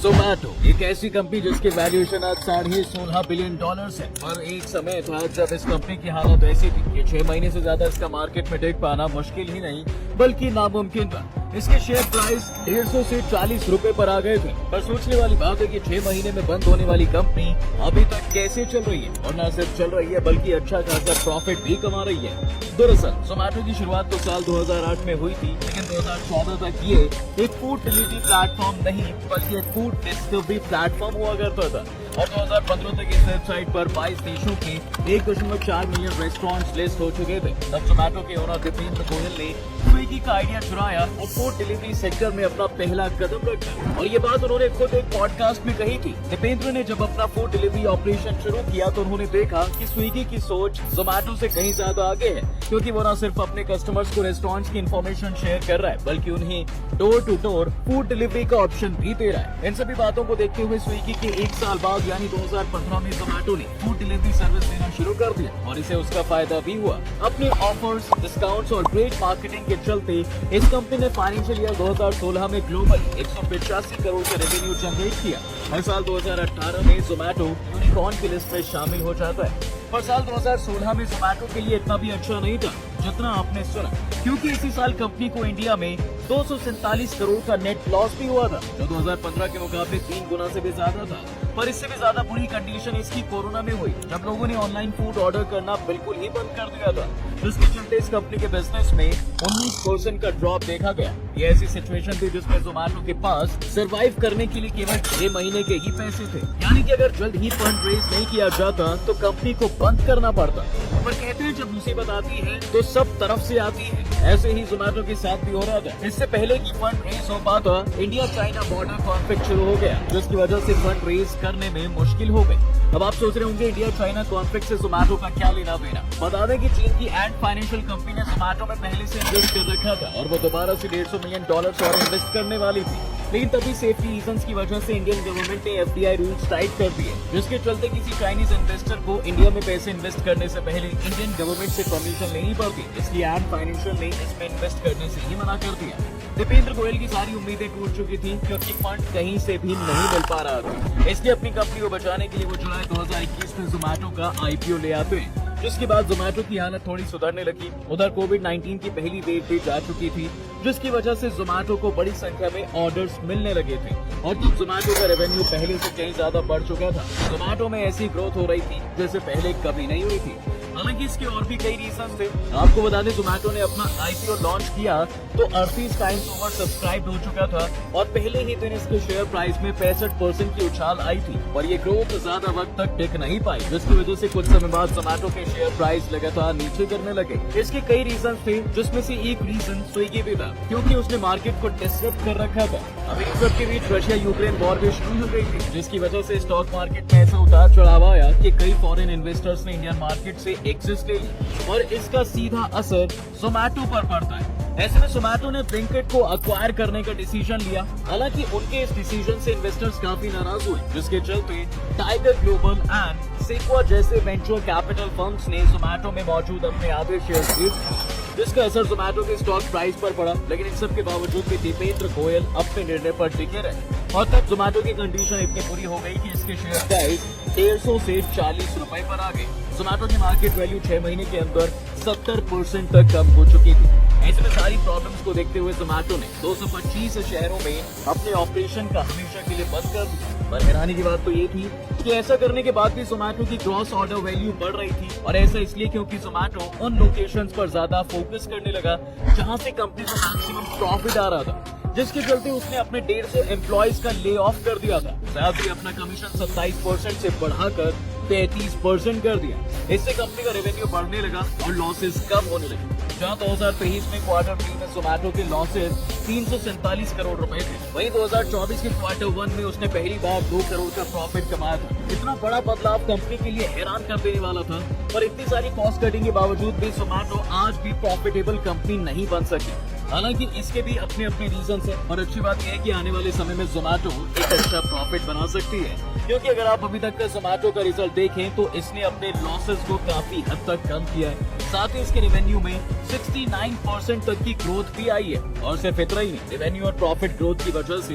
जोमैटो एक ऐसी कंपनी जिसकी वैल्यूएशन आज $16.5 बिलियन है। पर एक समय था जब इस कंपनी की हालत ऐसी थी कि 6 महीने से ज्यादा इसका मार्केट में टिक पाना मुश्किल ही नहीं बल्कि नामुमकिन था। इसके शेयर प्राइस 150 से 40 रुपए पर आ गए थे। पर सोचने वाली बात है कि 6 महीने में बंद होने वाली कंपनी अभी तक कैसे चल रही है, और न सिर्फ चल रही है बल्कि अच्छा खासा प्रॉफिट भी कमा रही है। दरअसल जोमैटो की शुरुआत तो साल 2008 में हुई थी, लेकिन 2014 तक ये एक फूड डिलीवरी प्लेटफॉर्म नहीं बल्कि एक फूड डिस्कवरी प्लेटफॉर्म हुआ करता था। और 2015 तक इस वेबसाइट पर 22 देशों के 1.4 मिलियन रेस्टोरेंट्स लिस्ट हो चुके थे। तब जोमैटो के ओनर दीपेंद्र गोयल ने स्विगी का आइडिया चुराया और फूड डिलीवरी सेक्टर में अपना पहला कदम रखा। और ये बात उन्होंने खुद एक पॉडकास्ट में कही थी। दीपेंद्र ने जब अपना फूड डिलीवरी ऑपरेशन शुरू किया तो उन्होंने देखा कि स्विगी की सोच जोमैटो से कहीं ज्यादा आगे है, क्योंकि वो न सिर्फ अपने कस्टमर्स को रेस्टोरेंट्स की इन्फॉर्मेशन शेयर कर रहा है बल्कि उन्हें door to door food delivery का ऑप्शन भी दे रहा है। इन सभी बातों को देखते हुए स्विगी के एक साल बाद यानी 2015 में जोमैटो ने फूड डिलीवरी सर्विस देना शुरू कर दिया और इसे उसका फायदा भी हुआ। अपने ऑफर्स, डिस्काउंट्स और ग्रेट मार्केटिंग के चलते इस कंपनी ने फाइनेंशियल ईयर 2016 में ग्लोबल 185 करोड़ का रेवेन्यू जनरेट किया। हर साल 2018 में जोमैटो यूनिकॉर्न की लिस्ट में शामिल हो जाता है। पर साल 2016 में जोमैटो के लिए इतना भी अच्छा नहीं था जितना आपने सुना, क्योंकि इसी साल कंपनी को इंडिया में 247 करोड़ का नेट लॉस भी हुआ था, जो 2015 के मुकाबले 3 गुना से भी ज्यादा था। पर इससे भी ज्यादा बुरी कंडीशन इसकी कोरोना में हुई, जब लोगों ने ऑनलाइन फूड ऑर्डर करना बिल्कुल ही बंद कर दिया था, जिसके चलते इस कंपनी के बिजनेस में 19% का ड्रॉप देखा गया। ये ऐसी सिचुएशन थी जिसमें जोमैटो के पास सरवाइव करने के लिए केवल 6 महीने के ही पैसे थे, यानी कि अगर जल्द ही फंड रेज नहीं किया जाता तो कंपनी को बंद करना पड़ता। पर कहते हैं जब मुसीबत आती है तो सब तरफ से आती है। ऐसे ही जोमैटो के साथ भी हो रहा था। इससे पहले कि फंड रेज हो पाता, इंडिया चाइना बॉर्डर कॉन्फ्लिक्ट शुरू हो गया, जिसकी वजह से फंड रेज करने में मुश्किल हो गई। अब आप सोच रहे होंगे इंडिया चाइना कॉन्फ्लिक्ट से जोमैटो का क्या लेना देना। बता दें कि चीन की एंड फाइनेंशियल कंपनी ने जोमैटो में पहले से इन्वेस्ट कर रखा था और वो दोबारा से $150 मिलियन और इन्वेस्ट करने वाली थी, लेकिन तभी सेफ्टी रीजंस की वजह से इंडियन गवर्नमेंट ने एफडीआई रूल्स टाइट कर दिए, जिसके चलते किसी चाइनीज इन्वेस्टर को इंडिया में पैसे इन्वेस्ट करने से पहले इंडियन गवर्नमेंट से परमिशन लेनी पड़ती। इसलिए एंड फाइनेंशियल ने इसमें इन्वेस्ट करने से ही मना कर दिया। दीपेंद्र गोयल की सारी उम्मीदें टूट चुकी थी, क्योंकि फंड कहीं से भी नहीं मिल पा रहा था। इसलिए अपनी कंपनी को बचाने के लिए वो जुलाई 2021 में जोमैटो का आईपीओ ले आते हैं, जिसके बाद जोमैटो की हालत थोड़ी सुधरने लगी। उधर कोविड-19 की पहली वेव भी जा चुकी थी, जिसकी वजह से जोमैटो को बड़ी संख्या में ऑर्डर्स मिलने लगे थे और तब जोमैटो का रेवेन्यू पहले से कहीं ज्यादा बढ़ चुका था। जोमैटो में ऐसी ग्रोथ हो रही थी जैसे पहले कभी नहीं हुई थी। हालांकि इसके और भी कई रीजन थे। आपको बता दें जोमैटो ने अपना आईपीओ लॉन्च किया तो 38 टाइम्स ओवर सब्सक्राइब हो चुका था और पहले ही दिन इसके शेयर प्राइस में 65% की उछाल आई थी। पर ये ग्रोथ ज्यादा वक्त तक टिक नहीं पाई, जिसकी वजह से कुछ समय बाद जोमैटो के शेयर प्राइस लगातार नीचे गिरने लगे। इसके कई रीजन थे, जिसमें से एक रीजन स्विगी भी था, क्योंकि उसने मार्केट को डिसरप्ट कर रखा था। अभी इन सब के बीच रशिया यूक्रेन वॉर भी शुरू हो गई थी, जिसकी वजह से स्टॉक मार्केट में ऐसा उतार चढ़ाव आया कि कई फॉरेन इन्वेस्टर्स ने इंडियन मार्केट से एग्जिट ले ली और इसका सीधा असर जोमैटो पर पड़ता है। ऐसे में जोमैटो ने ब्लिंकिट को अक्वायर करने का डिसीजन लिया। हालांकि उनके इस डिसीजन से इन्वेस्टर्स काफी नाराज हुए, जिसके चलते टाइगर ग्लोबल एंड सेक्वा जैसे वेंचर कैपिटल फंड्स ने जोमैटो में मौजूद अपने आधे शेयर खरीद लिए, जिसका असर जोमैटो के स्टॉक प्राइस पर पड़ा। लेकिन इन सब के बावजूद भी दीपेंद्र गोयल अपने निर्णय पर टिके रहे और तब जोमैटो की कंडीशन इतनी बुरी हो गई कि इसके शेयर प्राइस 150 से 40 रुपए पर आ गए। जोमैटो की मार्केट वैल्यू 6 महीने के अंदर 70% तक कम हो चुकी थी। ऐसे में सारी प्रॉब्लम्स को देखते हुए जोमैटो ने 225 शहरों में अपने ऑपरेशन का हमेशा के लिए बंद कर दिया। पर हैरानी की बात तो ये थी कि ऐसा करने के बाद भी जोमैटो की ग्रॉस ऑर्डर वैल्यू बढ़ रही थी, और ऐसा इसलिए क्योंकि जोमैटो उन लोकेशंस पर ज्यादा फोकस करने लगा जहां से कंपनी को मैक्सिमम प्रॉफिट आ रहा था, जिसके चलते उसने अपने 150 एम्प्लॉइज का ले ऑफ कर दिया था। साथ ही अपना कमीशन 27% से बढ़ाकर 33% कर दिया। इससे कंपनी का रेवेन्यू बढ़ने लगा और लॉसेस कम होने लगे। जहां 2023 में क्वार्टर 3 में जोमैटो के लॉसेस 347 करोड़ रुपए थे, वहीं 2024 के क्वार्टर 1 में उसने पहली बार 2 करोड़ का प्रॉफिट कमाया था। इतना बड़ा बदलाव कंपनी के लिए हैरान कर देने वाला था, पर इतनी सारी कॉस्ट कटिंग के बावजूद भी जोमैटो आज भी प्रॉफिटेबल कंपनी नहीं बन सकी। हालांकि इसके भी अपने अपने रीजन है और अच्छी बात यह है कि आने वाले समय में जोमेटो एक अच्छा प्रॉफिट बना सकती है, क्योंकि अगर आप अभी तक का जोमेटो का रिजल्ट देखें तो इसने अपने लॉसेस को काफी हद तक कम किया है। साथ ही इसके रेवेन्यू में 69% तक की ग्रोथ भी आई है। और सिर्फ इतना ही नहीं, रेवेन्यू और प्रॉफिट ग्रोथ की वजह से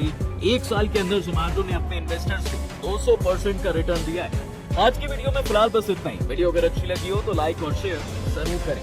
एक साल के अंदर जोमेटो ने अपने इन्वेस्टर्स को 200% का रिटर्न दिया है। आज की वीडियो में फिलहाल बस इतना ही। वीडियो अगर अच्छी लगी हो तो लाइक और शेयर जरूर करें।